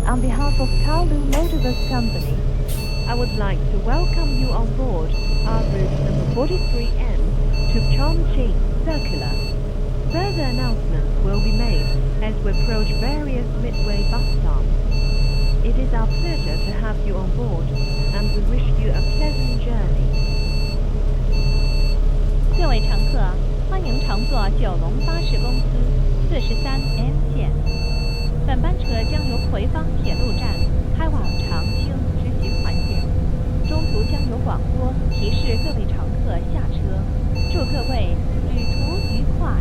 On behalf of Taolu Motorist Company, I would like to welcome you on board our route number 43M to Chongqing Circular. Further announcements will be made as we approach various midway bus stops. It is our pleasure to have you on board, and we wish you a pleasant journey. 各位乘客，欢迎乘坐九龙巴士公司43M 线。本班车将由回坊铁路站开往长青直行环线，中途将有广播提示各位乘客下车。祝各位旅途愉快。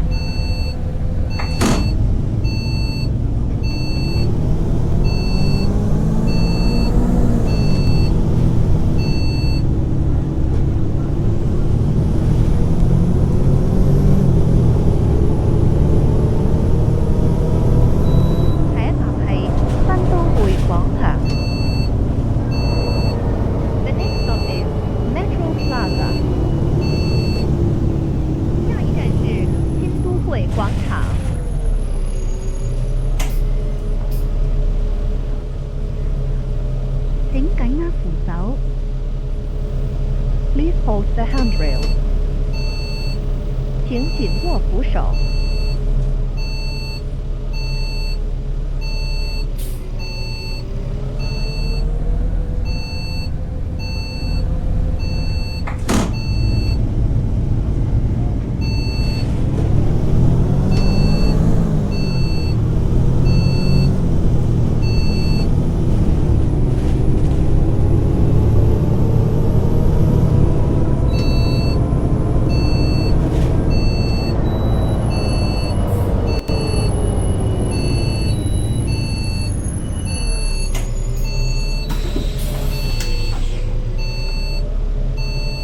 Please hold the handrail. 请紧握扶手。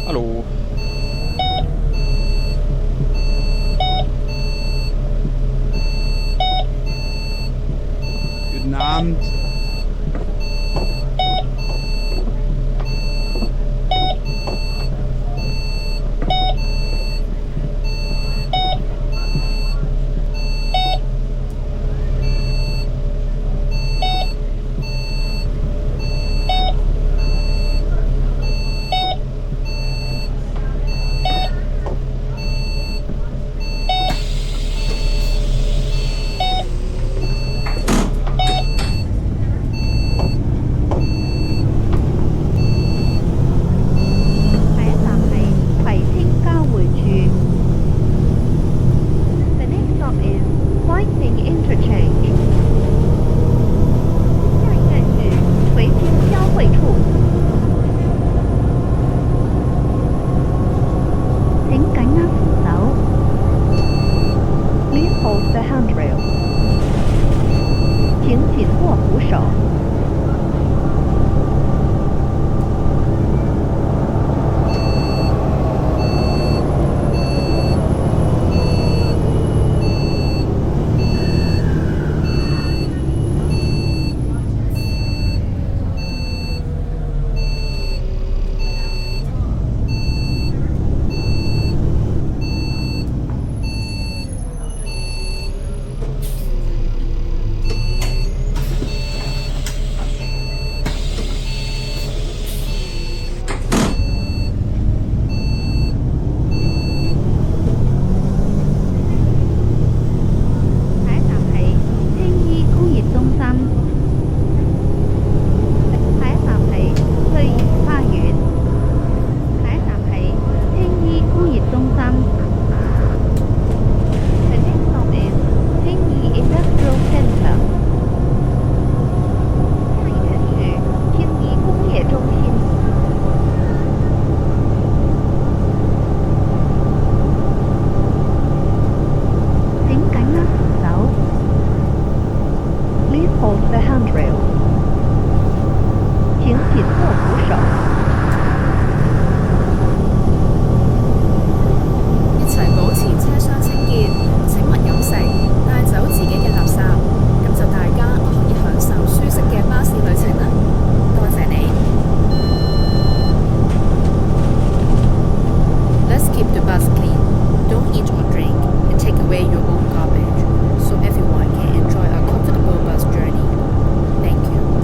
Hallo. Guten Abend. The handrail. 请紧握扶手。The handrail. 请紧握扶手。一齊保持車廂清潔，請勿飲食，帶走自己嘅垃圾，咁就大家都可以享受舒適嘅巴士旅程啦。多謝你。Let's keep the bus clean. Don't eat or drink and take away your own garbage, so everyone can enjoy a comfortable bus journey. Thank you.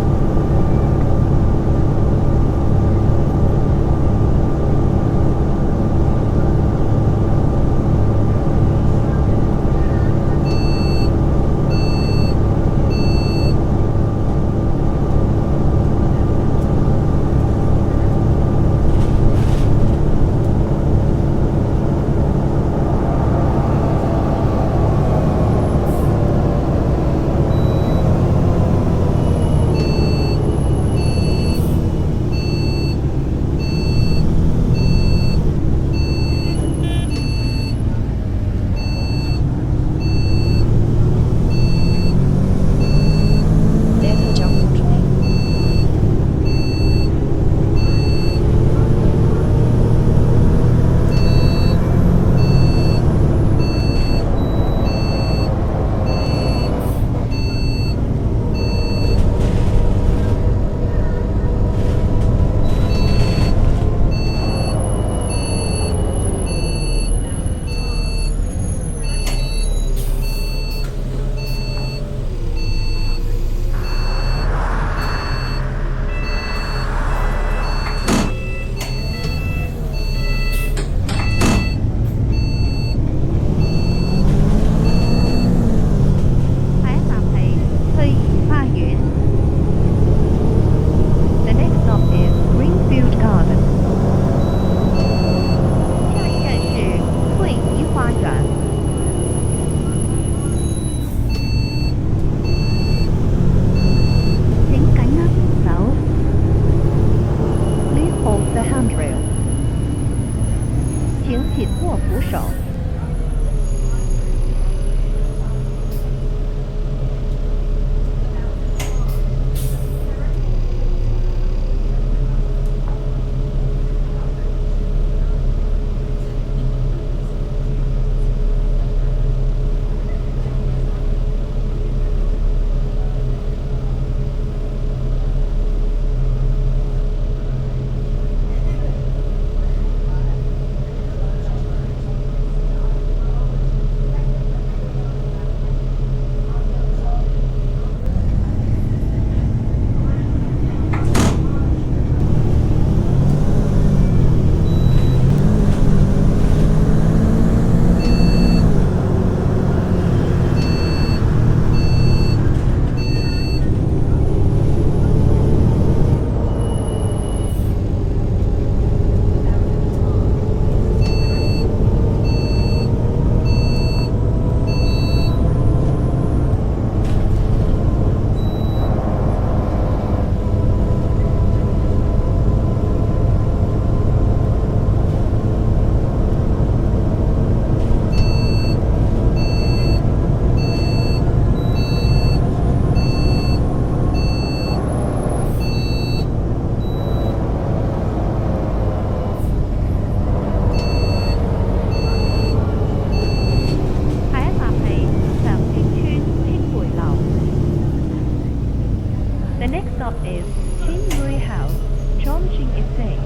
next stop is Qingrui House, Chongqing Estate.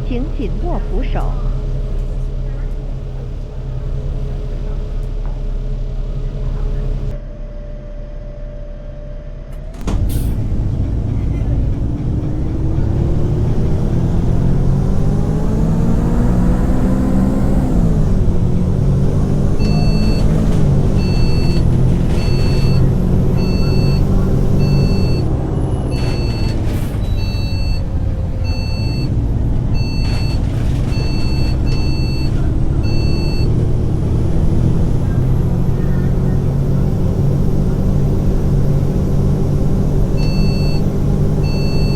請緊握扶手。Please hold the handrail. 請緊握扶手。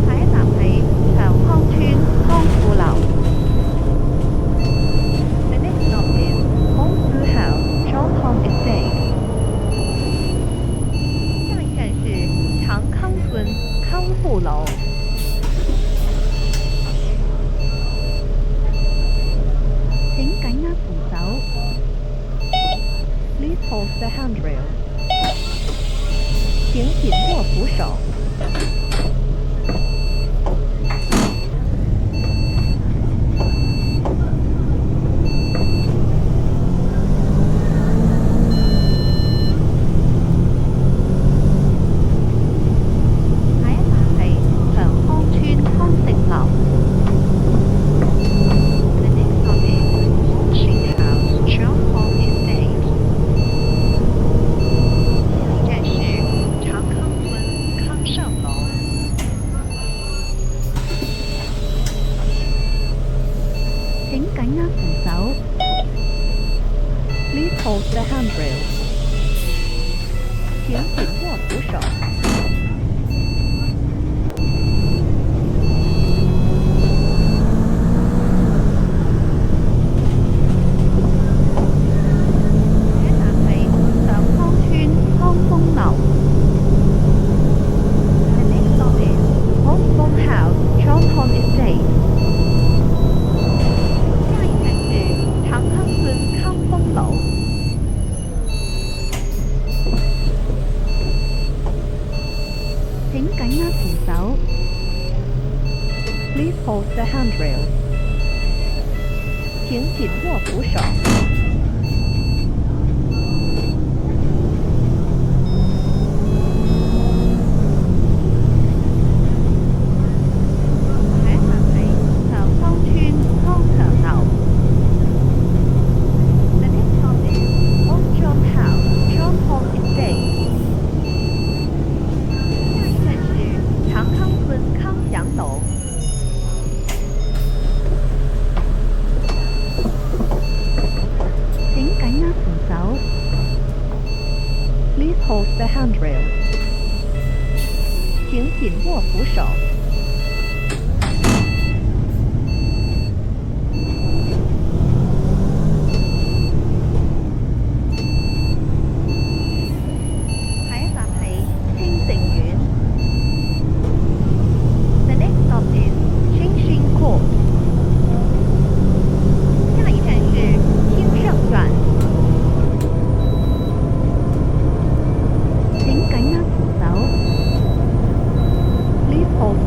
下一站係長康村康富樓。The next stop is Hongfu House, Changhong Estate. 下一站是長康村康富樓。請緊握扶手。Please hold the handrail. 請緊握扶手。下一站係長康村康城樓。The next stop is Hongxing House, Changhong Estate. 下一站是長康村康盛樓。請緊握扶手。Please hold the handrail. 請緊握扶手。下一站係長康村康豐樓。The next stop is Hongfeng House, Changhong Estate. 下一站是長康村康豐樓。請緊握扶手。Please hold the handrail. 請緊握扶手。下一站係長康村康強樓。The next stop is Hongzhong House, Changhong Estate. 下一站是長康村康祥樓。請緊握扶手。Please hold the handrail. 請緊握扶手。下一站係清城苑。The next stop is Qingxin Court. 下一站是清盛苑。請緊握扶手。Please hold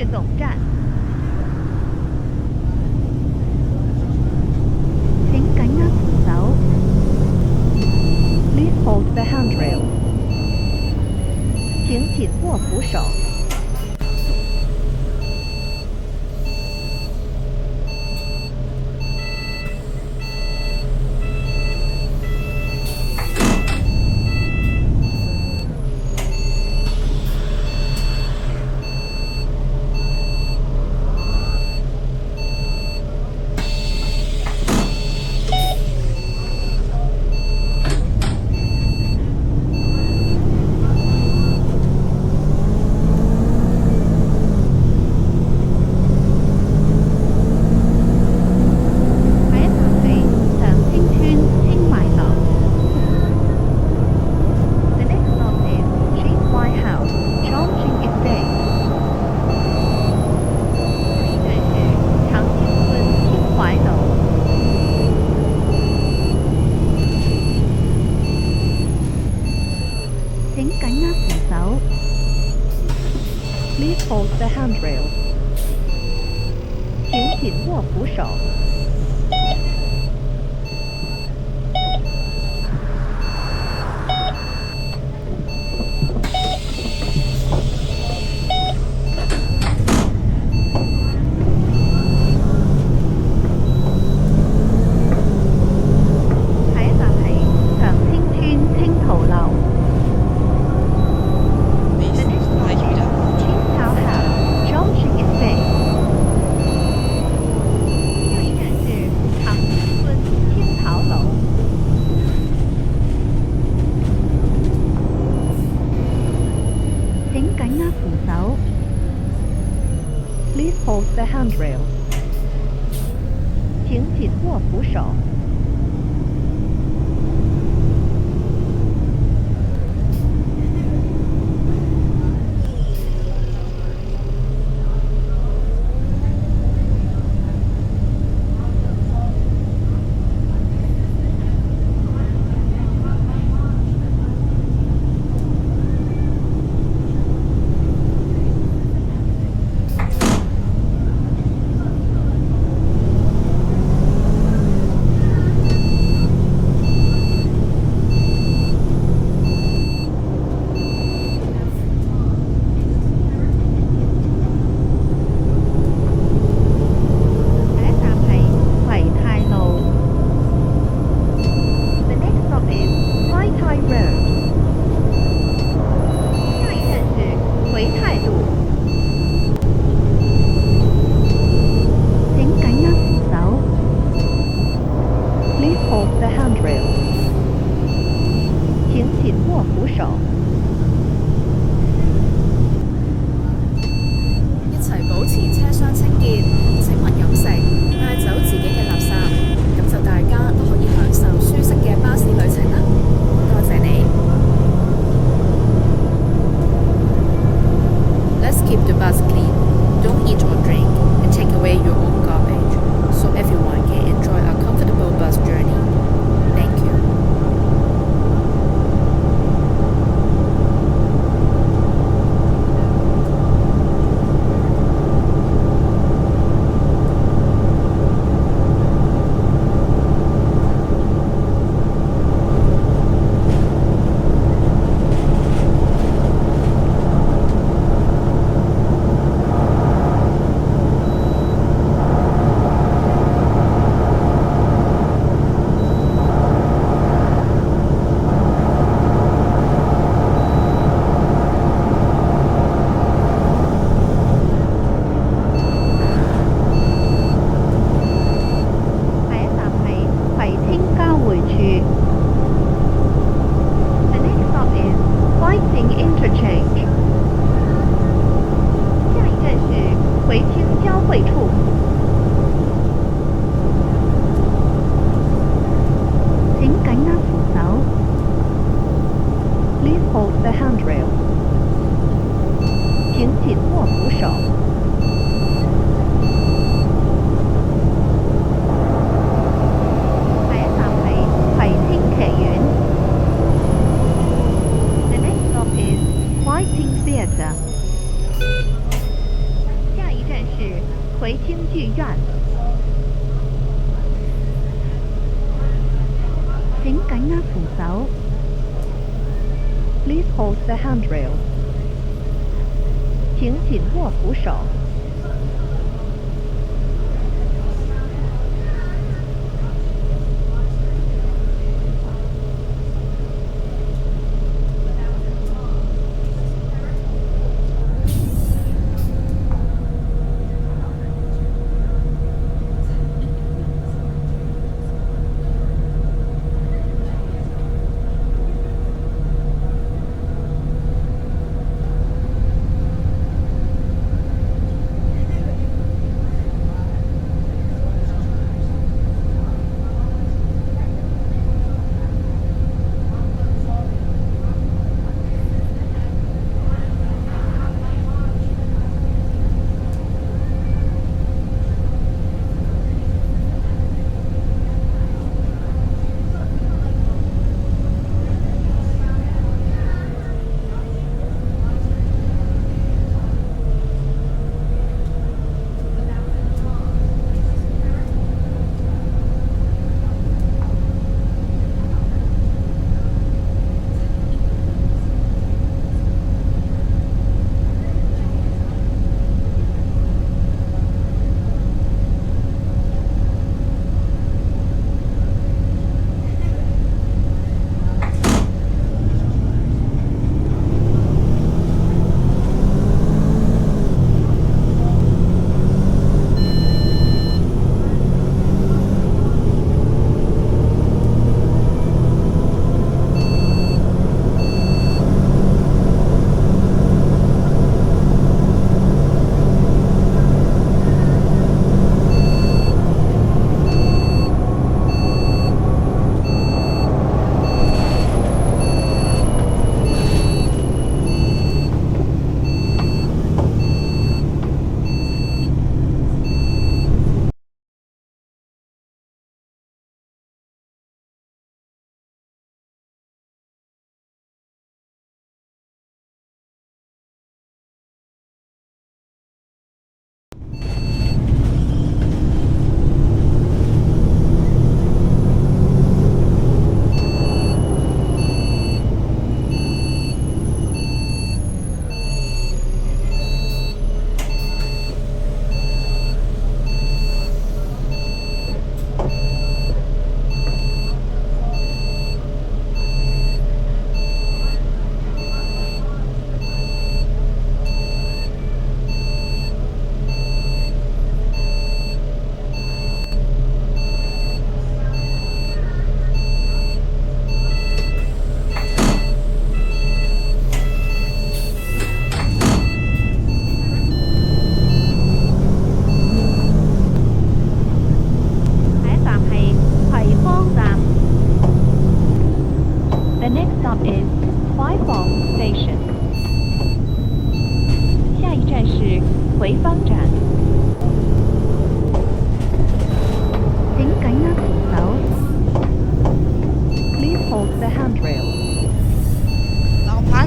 是总站。請緊握扶手。Please hold the handrail. 請緊握扶手。Please hold the handrail. 請緊握扶手。下一站係長青村青桃樓。Please hold the handrail. 請緊握扶手。The handrail. 請緊握扶手。一齊保持車廂清潔，請勿飲食，帶走自己嘅垃圾，咁就大家都可以享受舒適嘅巴士旅程啦。多謝你。Let's keep the bus clean. Don't eat or drink, and take away your own garbage, so everyone can enjoy a comfortable bus journey. Thank you. The next stop is Whiting Interchange. 下一站是回青交汇处。請緊握扶手。Please hold the handrail. 請緊握扶手。Whiting Theatre. 下葵青剧院。請緊握扶手。Please hold the handrail. 請緊握扶手。The next stop is 怀坊 Station. 下一站是葵芳站。請緊握扶手。Please hold the handrail.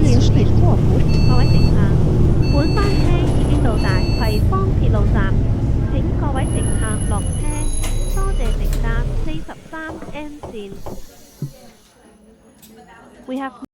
請緊握扶手。各位乘客，本班車已經到達葵芳鐵路站，請各位乘客落車。多謝乘搭43M 線。We have